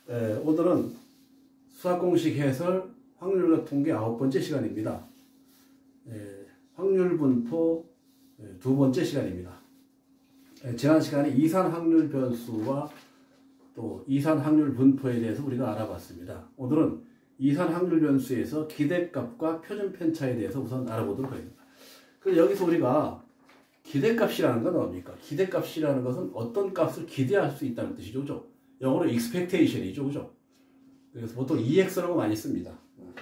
오늘은 수학공식 해설 확률과 통계 9번째 시간입니다. 확률 분포 2번째 시간입니다. 지난 시간에 이산 확률 변수와 또 이산 확률 분포에 대해서 우리가 알아봤습니다. 오늘은 이산 확률 변수에서 기대값과 표준 편차에 대해서 우선 알아보도록 하겠습니다. 그래서 여기서 우리가 기대값이라는 건 뭡니까? 기대값이라는 것은 어떤 값을 기대할 수 있다는 뜻이죠. 그죠? 영어로 expectation이죠. 그죠? 그래서 보통 EX라고 많이 씁니다.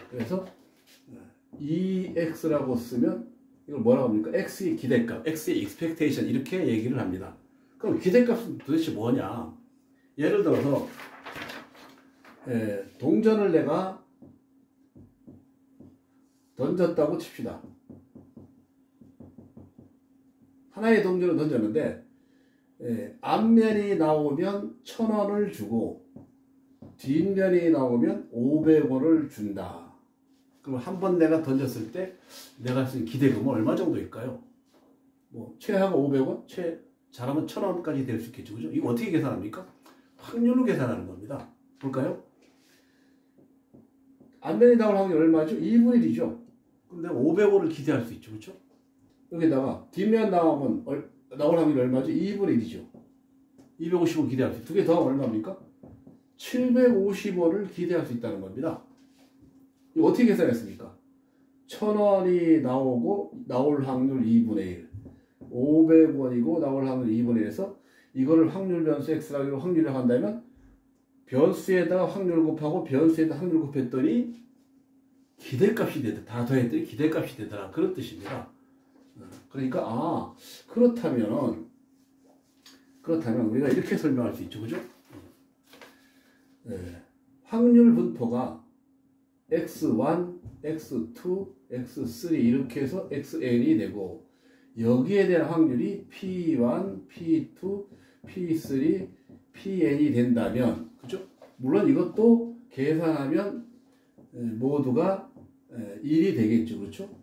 그래서 EX라고 쓰면 이걸 뭐라고 합니까? X의 기대값, X의 expectation 이렇게 얘기를 합니다. 그럼 기대값은 도대체 뭐냐? 예를 들어서 동전을 내가 던졌다고 칩시다. 하나의 동전을 던졌는데 앞면이 나오면 1,000원을 주고 뒷면이 나오면 500원을 준다. 그럼 한 번 내가 던졌을 때 내가 쓴 기대금은 얼마 정도일까요? 뭐 최하가 500원, 잘하면 1,000원까지 될 수 있겠죠. 그죠? 이거 어떻게 계산합니까? 확률로 계산하는 겁니다. 볼까요? 앞면이 나올 확률이 얼마죠? 2분의 1이죠. 그럼 내가 500원을 기대할 수 있죠. 그렇죠? 여기다가 뒷면 나오면 나올 확률이 얼마죠? 2분의 1이죠. 250원 기대할 수 있죠. 두 개 더하면 얼마입니까? 750원을 기대할 수 있다는 겁니다. 이거 어떻게 계산했습니까? 1,000원이 나오고 나올 확률 2분의 1, 500원이고 나올 확률 2분의 1에서 이거를 확률 변수 x라고 확률을 한다면 변수에다가 확률을 곱하고 변수에다 확률을 곱했더니 기대값이 되더라. 다 더했더니 기대값이 되더라. 그런 뜻입니다. 그러니까 그렇다면 우리가 이렇게 설명할 수 있죠. 그죠? 확률 분포가 x1, x2, x3 이렇게 해서 xn이 되고 여기에 대한 확률이 p1, p2, p3, pn이 된다면 그죠? 물론 이것도 계산하면 모두가 1이 되겠죠. 그렇죠?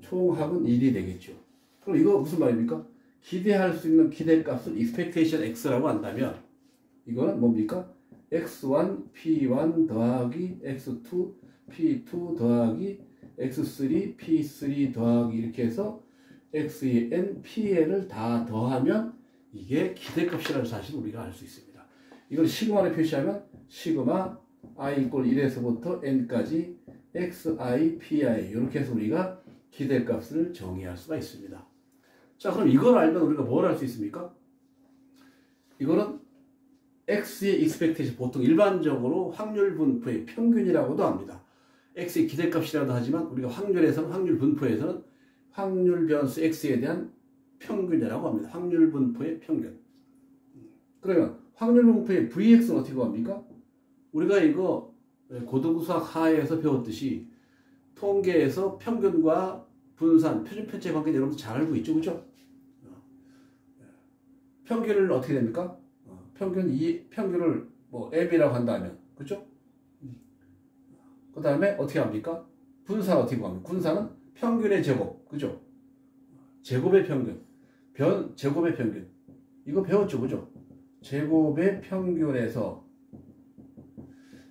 총합은 1이 되겠죠. 그럼 이거 무슨 말입니까? 기대할 수 있는 기대값을 expectation x라고 한다면 이거는 뭡니까? x1, p1 더하기 x2, p2 더하기 x3, p3 더하기 이렇게 해서 xn, pn을 다 더하면 이게 기대값이라는 사실을 우리가 알 수 있습니다. 이걸 시그마로 표시하면 시그마 i 이꼴 1에서부터 n까지 xi, pi 이렇게 해서 우리가 기대값을 정의할 수가 있습니다. 자, 그럼 이걸 알면 우리가 뭘 할 수 있습니까? 이거는 x의 expectation, 보통 일반적으로 확률 분포의 평균이라고도 합니다. x의 기대값이라도 하지만 우리가 확률에서는 확률 분포에서는 확률 변수 x에 대한 평균이라고 합니다. 확률 분포의 평균. 그러면 확률 분포의 vx는 어떻게 구합니까? 우리가 이거 고등수학 하에서 배웠듯이 통계에서 평균과 분산, 표준 편차의 관계 여러분들 잘 알고 있죠, 그죠? 평균을 어떻게 됩니까? 평균을 뭐 m이라고 한다면, 그죠? 그 다음에 어떻게 합니까? 분산 어떻게 구합니까? 분산은 평균의 제곱, 그죠? 제곱의 평균, 제곱의 평균. 이거 배웠죠, 그죠? 제곱의 평균에서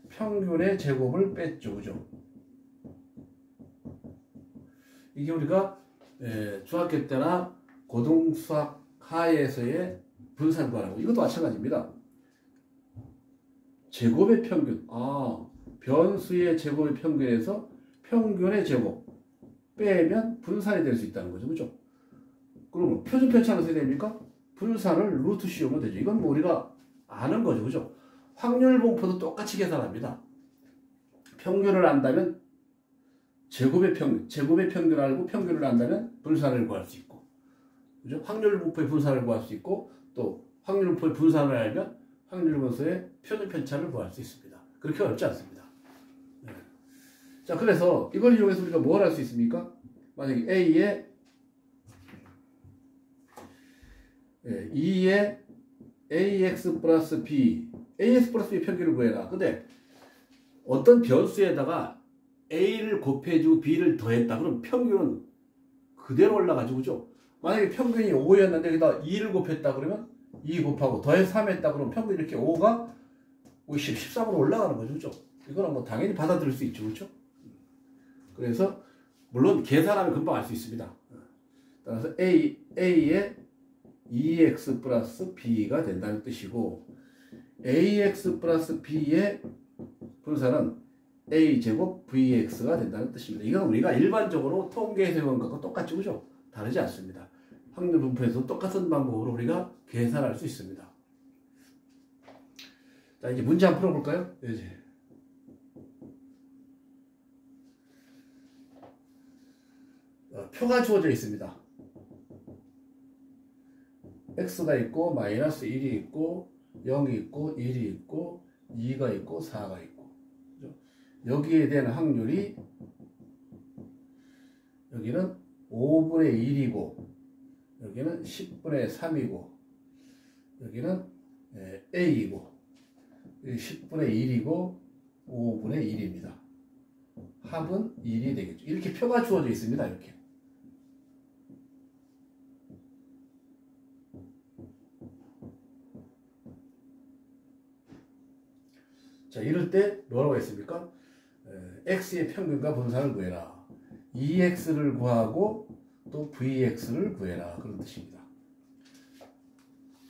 평균의 제곱을 뺐죠, 그죠? 이게 우리가 중학교 때나 고등수학 하에서의 분산 구하라고 이것도 마찬가지입니다. 제곱의 평균, 변수의 제곱의 평균에서 평균의 제곱 빼면 분산이 될 수 있다는 거죠, 그죠? 그러면 표준 편차는 어떻게 됩니까? 분산을 루트 씌우면 되죠. 이건 뭐 우리가 아는 거죠, 그죠? 확률 분포도 똑같이 계산합니다. 평균을 안다면 제곱의 평균을 알고 평균을 안다면 분산을 구할 수 있고, 그죠? 확률 분포의 분산을 구할 수 있고, 또 확률 분포의 분산을 알면 확률 분포의 표준 편차를 구할 수 있습니다. 그렇게 어렵지 않습니다. 자, 그래서 이걸 이용해서 우리가 뭘 할 수 있습니까? 만약에 A에 2에 AX 플러스 B, AX 플러스 B 평균을 구해라. 근데 어떤 변수에다가 A를 곱해주고 B를 더했다. 그럼 평균은 그대로 올라가죠. 그죠? 만약에 평균이 5였는데 여기다 2를 곱했다 그러면 2 곱하고 더해서 3 했다 그러면 평균 이렇게 5가 50, 13으로 올라가는 거죠. 그죠? 이거는 뭐 당연히 받아들일 수 있죠. 그렇죠? 그래서 물론 계산하면 금방 알 수 있습니다. 따라서 A의 2x 플러스 b가 된다는 뜻이고 ax 플러스 b의 분사는 a제곱 vx가 된다는 뜻입니다. 이건 우리가 일반적으로 통계에서 해본 것과 똑같죠. 그죠? 다르지 않습니다. 확률 분포에서 똑같은 방법으로 우리가 계산할 수 있습니다. 자, 이제 문제 한번 풀어볼까요? 이제. 표가 주어져 있습니다. x가 있고 마이너스 1이 있고 0이 있고 1이 있고 2가 있고 4가 있고 그죠? 여기에 대한 확률이 여기는 5분의 1이고 여기는 10분의 3이고 여기는 a이고 10분의 1이고 5분의 1입니다. 합은 1이 되겠죠. 이렇게 표가 주어져 있습니다. 이렇게. 자, 이럴 때 뭐라고 했습니까? x의 평균과 분산을 구해라. 2x를 구하고 또 vx를 구해라. 그런 뜻입니다.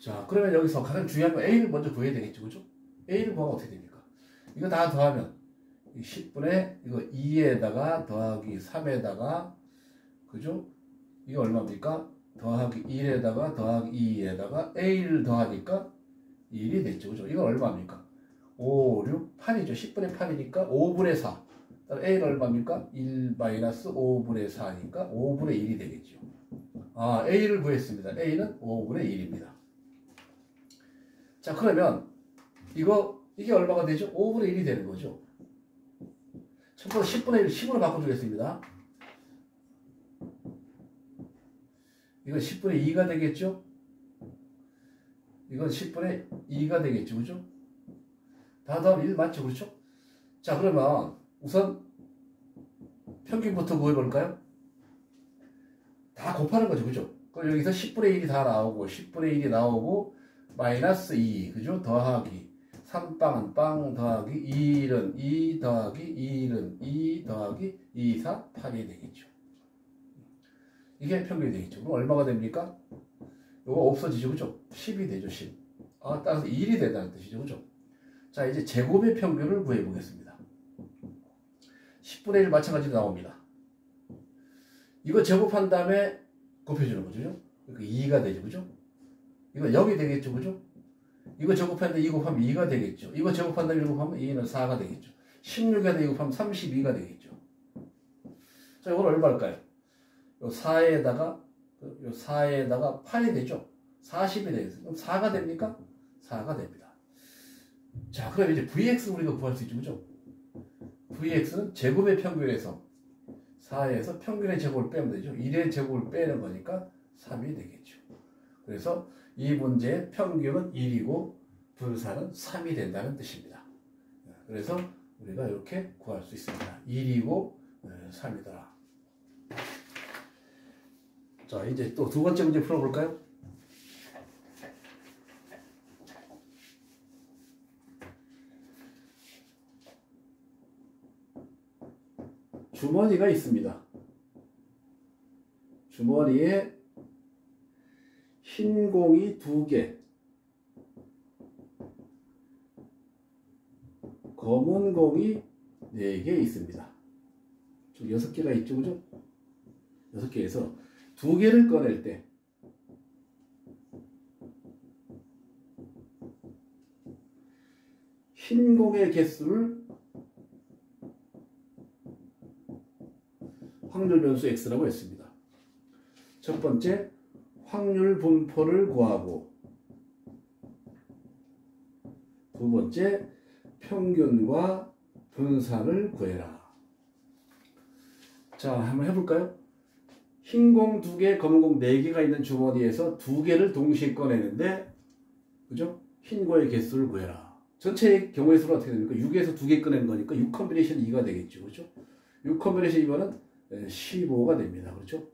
자, 그러면 여기서 가장 중요한 건 a를 먼저 구해야 되겠죠. 그죠? a를 구하면 어떻게 됩니까? 이거 다 더하면 10분의 이거 2에다가 더하기 3에다가 그죠? 이게 얼마입니까? 더하기 1에다가 더하기 2에다가 a를 더하니까 1이 됐죠. 그죠? 이건 얼마입니까? 5, 6, 8이죠. 10분의 8이니까 5분의 4. a는 얼마입니까? 1 마이너스 5분의 4니까 5분의 1이 되겠죠. 아, a를 구했습니다. a는 5분의 1입니다. 자, 그러면 이게 얼마가 되죠? 5분의 1이 되는 거죠. 첫 번째 10분의 1을 10으로 바꿔주겠습니다. 이건 10분의 2가 되겠죠? 이건 10분의 2가 되겠죠. 그죠? 다 더하면 1 맞죠? 그렇죠? 자, 그러면 우선 평균부터 구해볼까요? 다 곱하는 거죠. 그죠? 그럼 여기서 10분의 1이 다 나오고 10분의 1이 나오고 마이너스 2 그죠? 더하기 3빵은 빵 더하기 2는 2 더하기 2는 2 더하기 2, 4, 8이 되겠죠. 이게 평균이 되겠죠. 그럼 얼마가 됩니까? 이거 없어지죠. 그죠? 10이 되죠. 10. 아, 따라서 1이 된다는 뜻이죠. 그죠? 자, 이제 제곱의 평균을 구해보겠습니다. 10분의 1 마찬가지로 나옵니다. 이거 제곱한 다음에 곱해주는 거죠. 그러니까 2가 되죠. 그죠? 이거 0이 되겠죠. 그죠? 이거 제곱했는데 2 곱하면 2가 되겠죠. 이거 제곱한 다음에 1 곱하면 2는 4가 되겠죠. 16에다 2 곱하면 32가 되겠죠. 자, 이건 얼마일까요? 요 4에다가 8이 되죠. 40이 되겠어요. 그럼 4가 됩니까? 4가 됩니다. 자, 그럼 이제 vx 우리가 구할 수 있죠. 그죠? vx는 제곱의 평균에서 4에서 평균의 제곱을 빼면 되죠. 1의 제곱을 빼는 거니까 3이 되겠죠. 그래서 이 문제의 평균은 1이고 분사는 3이 된다는 뜻입니다. 그래서 우리가 이렇게 구할 수 있습니다. 1이고 3이다. 자, 이제 또 두 번째 문제 풀어볼까요? 주머니가 있습니다. 주머니에 흰 공이 2개, 검은 공이 4개 있습니다. 총 6개가 있죠, 그죠? 6개에서 2개를 꺼낼 때 흰 공의 개수를 확률 변수 x라고 했습니다. 첫 번째, 확률 분포를 구하고 두 번째, 평균과 분산을 구해라. 자, 한번 해볼까요? 흰 공 2개, 검은 공 4개가 있는 주머니에서 2개를 동시에 꺼내는데 그죠? 흰 공의 개수를 구해라. 전체의 경우의 수는 어떻게 됩니까? 6에서 2개 꺼내는 거니까 6 컨비네이션 2가 되겠죠. 그죠? 6 컨비네이션 2면은 15가 됩니다. 그렇죠?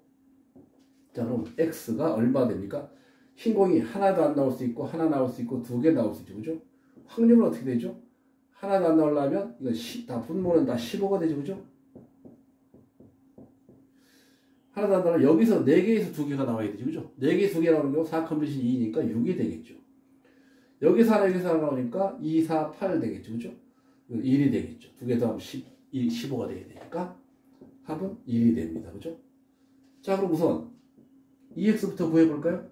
자, 그럼 x가 얼마 됩니까? 흰 공이 하나도 안 나올 수 있고 하나 나올 수 있고 두 개 나올 수 있죠. 그죠? 확률은 어떻게 되죠? 하나도 안 나오려면 이거 다 분모는 다 15가 되죠. 그죠? 하나도 안 나오면 여기서 4개에서 2개가 나와야 되죠. 그죠? 4개, 2개 나오는 경우 4 컴비션 2니까 6이 되겠죠. 여기서 하나, 여기서 하나 나오니까 2, 4, 8 되겠죠. 그죠? 1이 되겠죠. 2개 더하면 15가 되게 되니까 합은 1이 됩니다. 그죠? 자, 그럼 우선 EX부터 구해볼까요?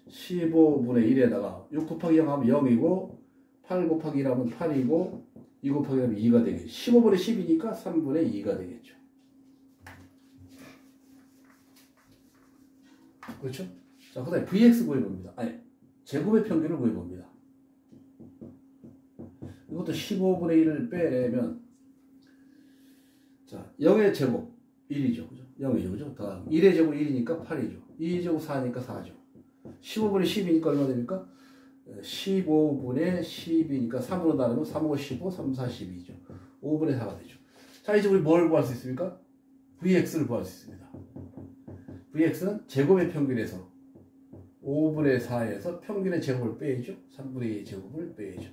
15분의 1에다가 6 곱하기 0 하면 0이고 8 곱하기 1 하면 8이고 2 곱하기 1 하면 2가 되겠죠. 15분의 10이니까 3분의 2가 되겠죠. 그렇죠? 자, 그 다음에 VX 구해봅니다. 아니, 제곱의 평균을 구해봅니다. 이것도 15분의 1을 빼내면, 자, 0의 제곱 1이죠. 그죠? 0이죠. 그죠? 다 1의 제곱 1이니까 8이죠. 2의 제곱 4니까 4죠. 15분의 10이니까 얼마 됩니까? 15분의 10이니까 3으로 나누면 3, 5, 15, 3, 4, 12죠. 5분의 4가 되죠. 자, 이제 우리 뭘 구할 수 있습니까? VX를 구할 수 있습니다. VX는 제곱의 평균에서 5분의 4에서 평균의 제곱을 빼야죠. 3분의 2의 제곱을 빼야죠.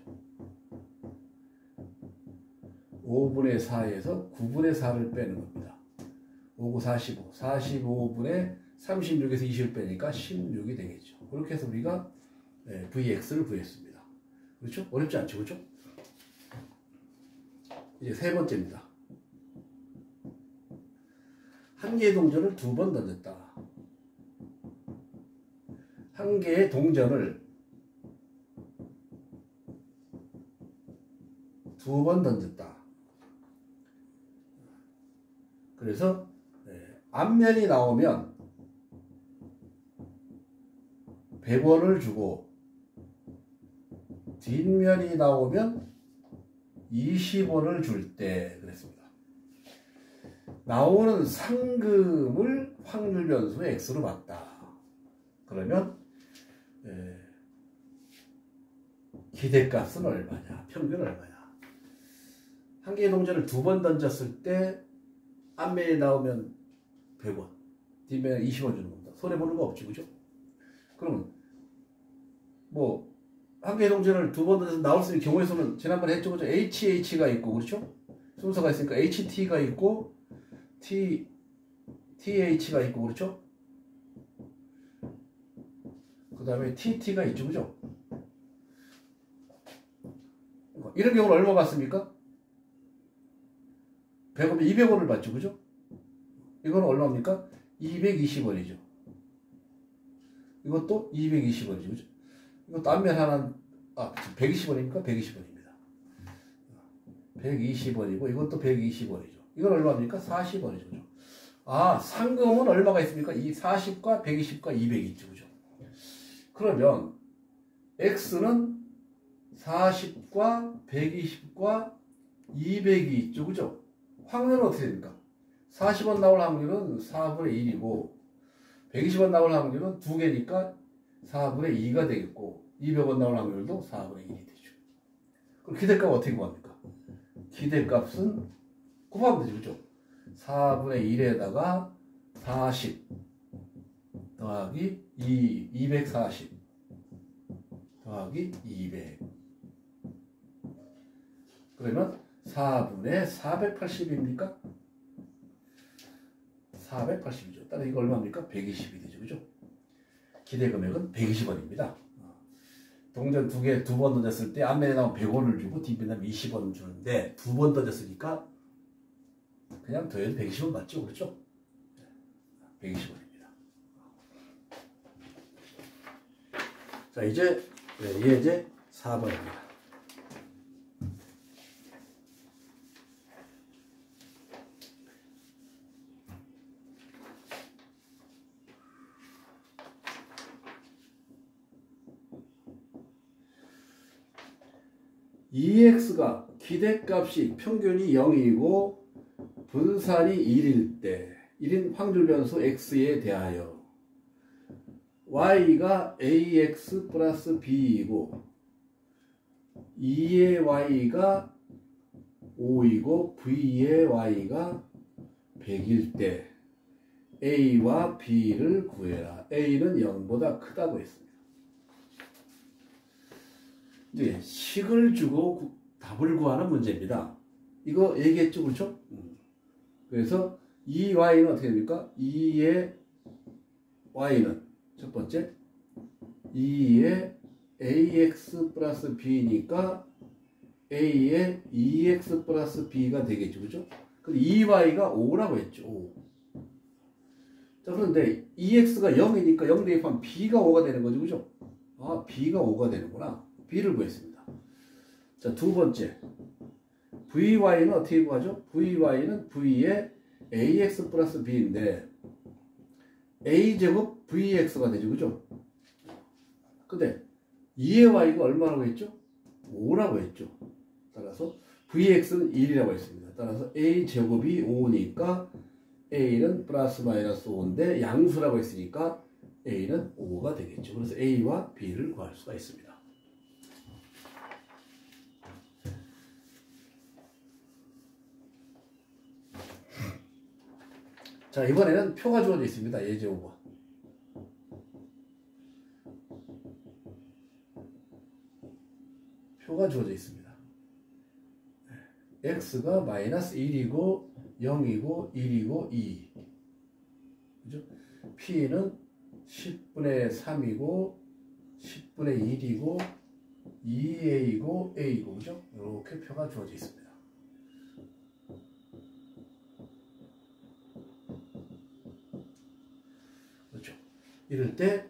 5분의 4에서 9분의 4를 빼는 겁니다. 5, 9, 45. 45분의 36에서 20을 빼니까 16이 되겠죠. 그렇게 해서 우리가 VX를 구했습니다. 그렇죠? 어렵지 않죠? 그렇죠? 이제 세 번째입니다. 한 개의 동전을 2번 던졌다. 한 개의 동전을 2번 던졌다. 그래서 앞면이 나오면 100원을 주고 뒷면이 나오면 20원을 줄 때 그랬습니다. 나오는 상금을 확률 변수 X로 봤다. 그러면 기대값은 얼마냐? 평균은 얼마냐? 한 개의 동전을 2번 던졌을 때 앞면에 나오면 100원, 뒷면에 20원 주는 겁니다. 손해보는 거 없지, 그죠? 그러면 뭐 한 개의 동전을 2번 던져서 나올 수 있는 경우의 수는 지난번에 했죠, 그죠? HH가 있고, 그렇죠? 순서가 있으니까 HT가 있고 TH가 있고, 그렇죠? 그 다음에 TT가 있죠, 그죠? 이런 경우는 얼마 받습니까? 100원이면 200원을 받죠, 그죠? 이건 얼마입니까? 220원이죠. 이것도 220원이죠, 그죠? 이것도 앞면 하나, 120원입니까? 120원입니다. 120원이고, 이것도 120원이죠. 이건 얼마입니까? 40원이죠, 그죠? 상금은 얼마가 있습니까? 이 40과 120과 200이 있죠, 그죠? 그러면, X는 40과 120과 200이 있죠, 그죠? 확률은 어떻게 됩니까? 40원 나올 확률은 4분의 1이고 120원 나올 확률은 2개니까 4분의 2가 되겠고 200원 나올 확률도 4분의 1이 되죠. 그럼 기대값 어떻게 구합니까? 기대값은 곱하면 되죠, 그죠? 4분의 1에다가 40 더하기 240 더하기 200 그러면 4분의 480입니까? 480이죠. 따라 이거 얼마입니까? 120이 되죠. 그죠? 기대 금액은 120원입니다. 동전 2개 2번 던졌을 때 앞면에 나오면 100원을 주고 뒷면에 나오면 20원 주는데 2번 던졌으니까 그냥 더해도 120원 맞죠? 그렇죠? 120원입니다. 자, 이제 이제 4번입니다. EX가 기대값이 평균이 0이고 분산이 1일 때 1인 확률 변수 X에 대하여 Y가 AX 플러스 B이고 2의 Y가 5이고 V의 Y가 100일 때 A와 B를 구해라. A는 0보다 크다고 했습니다. 이제 식을 주고 답을 구하는 문제입니다. 이거 얘기했죠, 그렇죠? 그래서 이 y는 어떻게 됩니까? 2의 y는 첫 번째 2의 ax 플러스 b니까 a의 2x 플러스 b가 되겠죠, 그렇죠? 근데 2y가 5라고 했죠. 5. 자, 그런데 2x가 0이니까 0 대입하면 b가 5가 되는 거죠, 그죠? 아, b가 5가 되는구나. b를 구했습니다. 자, 두 번째 vy는 어떻게 구하죠? vy는 v의 ax 플러스 b인데 a제곱 vx가 되죠, 그죠? 근데 2의 y가 얼마라고 했죠? 5라고 했죠. 따라서 vx는 1이라고 했습니다. 따라서 a제곱이 5니까 a는 플러스 마이너스 5인데 양수라고 했으니까 a는 5가 되겠죠. 그래서 a와 b를 구할 수가 있습니다. 자, 이번에는 표가 주어져 있습니다. 예제오버. 표가 주어져 있습니다. x가 마이너스 1이고 0이고 1이고 2. 그죠? p는 10분의 3이고 10분의 1이고 2a이고 a이고, 그죠? 이렇게 표가 주어져 있습니다. 그렇죠? 이럴 때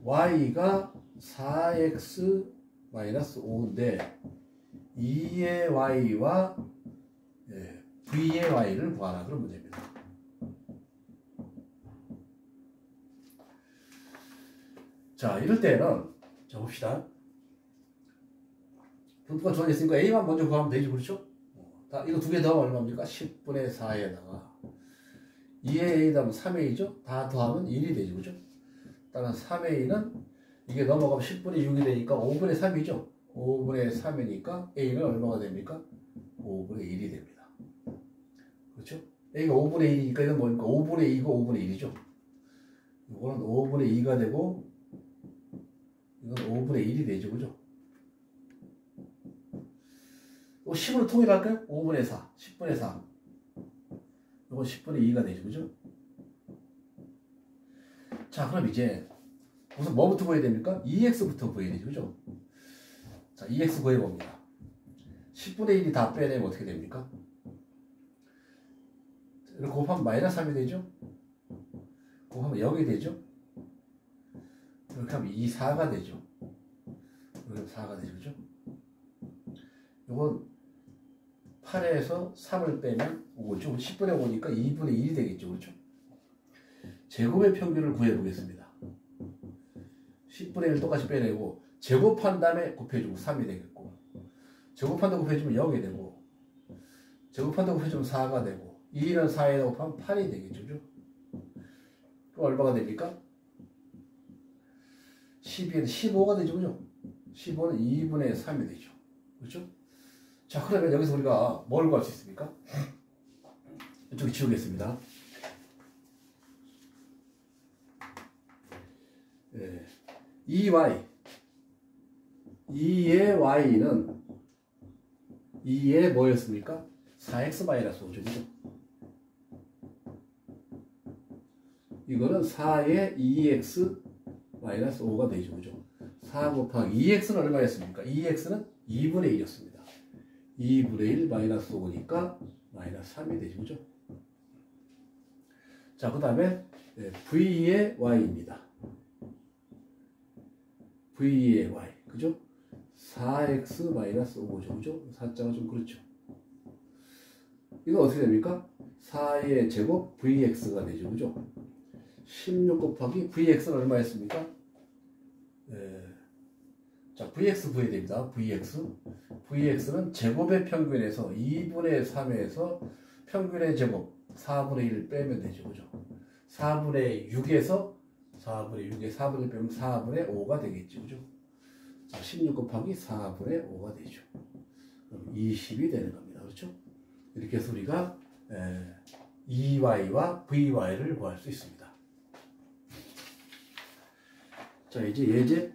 y가 4x 마이너스 5인데 2의 y와 v의 y를 구하라 그런 문제입니다. 자, 이럴 때는 자 봅시다. 분포가 주어져 있으니까 a만 먼저 구하면 되지, 그렇죠? 이거 두 개 더하면 얼마입니까? 10분의 4에다가 2의 a 더하면 3a죠? 다 더하면 1이 되죠, 그죠? 따라서 3a는 이게 넘어가면 10분의 6이 되니까 5분의 3이죠? 5분의 3이니까 a는 얼마가 됩니까? 5분의 1이 됩니다. 그렇죠? a가 5분의 1이니까 이건 뭐니까 5분의 2고 5분의 1이죠? 이거는 5분의 2가 되고 이건 5분의 1이 되죠, 그죠? 10으로 통일할까요? 5분의 4, 10분의 4. 이건 10분의 2가 되죠, 그죠? 자, 그럼 이제 우선 뭐부터 구해야 됩니까? 2x부터 구해야 되죠, 그죠? 자, 2x 구해봅니다. 10분의 1이 다 빼내면 어떻게 됩니까? 이렇게 곱하면 마이너스 3이 되죠? 곱하면 0이 되죠? 이렇게 하면 2, 4가 되죠? 이렇게 하면 4가 되죠, 그죠? 이건 8에서 3을 빼면 5죠. 10분의 5니까 2분의 1이 되겠죠, 그렇죠? 제곱의 평균을 구해보겠습니다. 10분의 1 똑같이 빼내고 제곱한 다음에 곱해주고 3이 되겠고 제곱한 다음에 곱해주면 0이 되고 제곱한 다음에 곱해주면 4가 되고 2는 4에다 곱하면 8이 되겠죠, 그죠? 그럼 얼마가 됩니까? 12는 15가 되죠, 그죠? 15는 2분의 3이 되죠, 그렇죠? 자, 그러면 여기서 우리가 뭘 구할 수 있습니까? 이쪽에 지우겠습니다. 2y 2의 y는 2의 뭐였습니까? 4x-5죠, 그죠? 이거는 4의 2x-5가 되죠, 그죠? 4 곱하기 2x는 얼마였습니까? 2x는 2분의 1이었습니다. 2분의 1 마이너스 5니까 마이너스 3이 되죠, 그죠? 자, 그 다음에 v의 y입니다. v의 y, 그죠? 4x 마이너스 5죠, 그죠? 4자가 좀 그렇죠. 이거 어떻게 됩니까? 4의 제곱 vx가 되죠, 그죠? 16 곱하기 vx는 얼마였습니까? 자, vx 구해야 됩니다. vx는 제곱의 평균에서 2분의 3에서 평균의 제곱 4분의 1을 빼면 되죠, 그죠? 4분의 6에서 4분의 1 빼면 4분의 5가 되겠죠, 그죠? 자, 16 곱하기 4분의 5가 되죠. 그럼 20이 되는 겁니다, 그렇죠? 이렇게 해서 우리가 EY와 VY를 구할 수 있습니다. 자, 이제 예제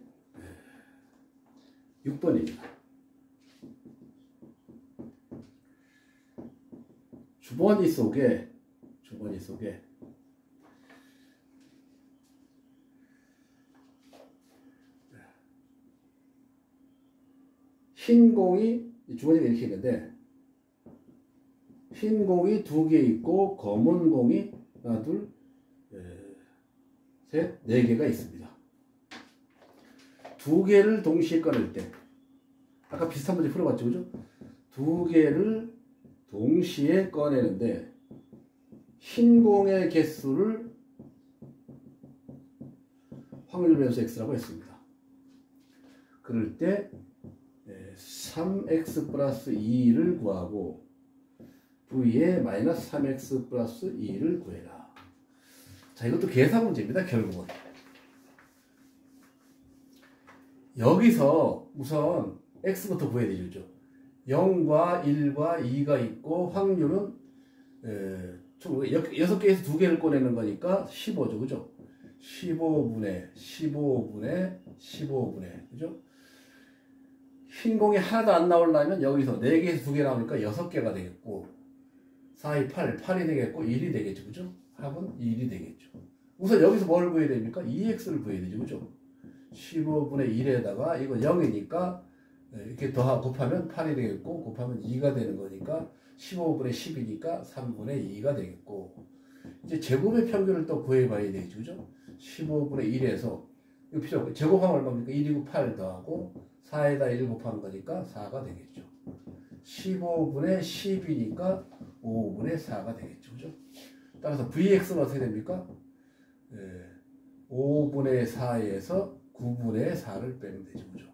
6번입니다. 주머니 속에 흰 공이, 주머니가 이렇게 있는데 흰 공이 2개 있고 검은 공이 하나, 둘, 셋, 4개가 있습니다. 2개를 동시에 꺼낼 때, 아까 비슷한 문제 풀어봤죠, 그죠? 2개를 동시에 꺼내는데 흰 공의 개수를 확률 변수 x라고 했습니다. 그럴 때 3x 플러스 2를 구하고 v에 마이너스 3x 플러스 2를 구해라. 자, 이것도 계산 문제입니다. 결국은 여기서 우선 x부터 구해야 되죠. 0과 1과 2가 있고 확률은 총 6개에서 2개를 꺼내는 거니까 15죠. 그죠? 15분의 그죠? 흰 공이 하나도 안 나오려면 여기서 4개에서 2개 나오니까 6개가 되겠고 4, 2, 8이 되겠고 1이 되겠죠. 그죠? 합은 1이 되겠죠. 우선 여기서 뭘 구해야 됩니까? 2x를 구해야 되죠. 그죠? 15분의 1에다가 이거 0이니까 이렇게 곱하면 8이 되겠고 곱하면 2가 되는 거니까 15분의 10이니까 3분의 2가 되겠고 이제 제곱의 평균을 또 구해봐야 되겠죠. 그죠? 15분의 1에서 이거 필요 없고 제곱하면 얼마입니까? 1이고 8 더하고 4에다 1 곱하는 거니까 4가 되겠죠. 15분의 10이니까 5분의 4가 되겠죠. 그죠? 따라서 VX는 어떻게 됩니까? 5분의 4에서 9분의 4를 빼면 되죠. 그죠?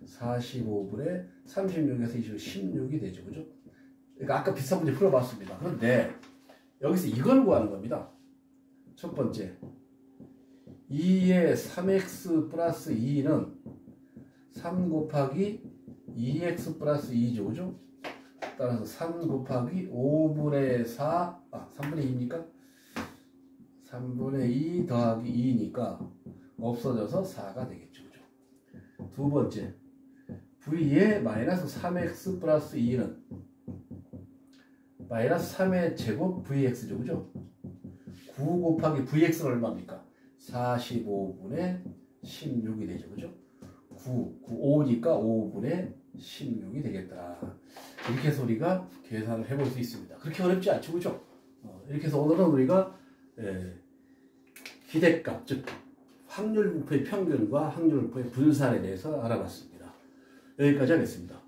45분의 36에서 16이 되죠. 그죠? 그러니까 아까 비슷한 문제 풀어봤습니다. 그런데 여기서 이걸 구하는 겁니다. 첫 번째 2의 3x 플러스 2는 3 곱하기 2x 플러스 2죠. 그죠? 따라서 3 곱하기 5분의 4, 3분의 2입니까? 3분의 2 더하기 2니까 없어져서 4가 되겠죠. 그죠? 두 번째, v의 마이너스 3x 플러스 2는 마이너스 3의 제곱 vx죠. 그죠? 9 곱하기 vx는 얼마입니까? 45분의 16이 되죠. 그죠? 5니까 5분의 16이 되겠다. 이렇게 해서 우리가 계산을 해볼 수 있습니다. 그렇게 어렵지 않죠. 그죠? 이렇게 해서 오늘은 우리가 기대값, 즉 확률분포의 평균과 확률분포의 분산에 대해서 알아봤습니다. 여기까지 하겠습니다.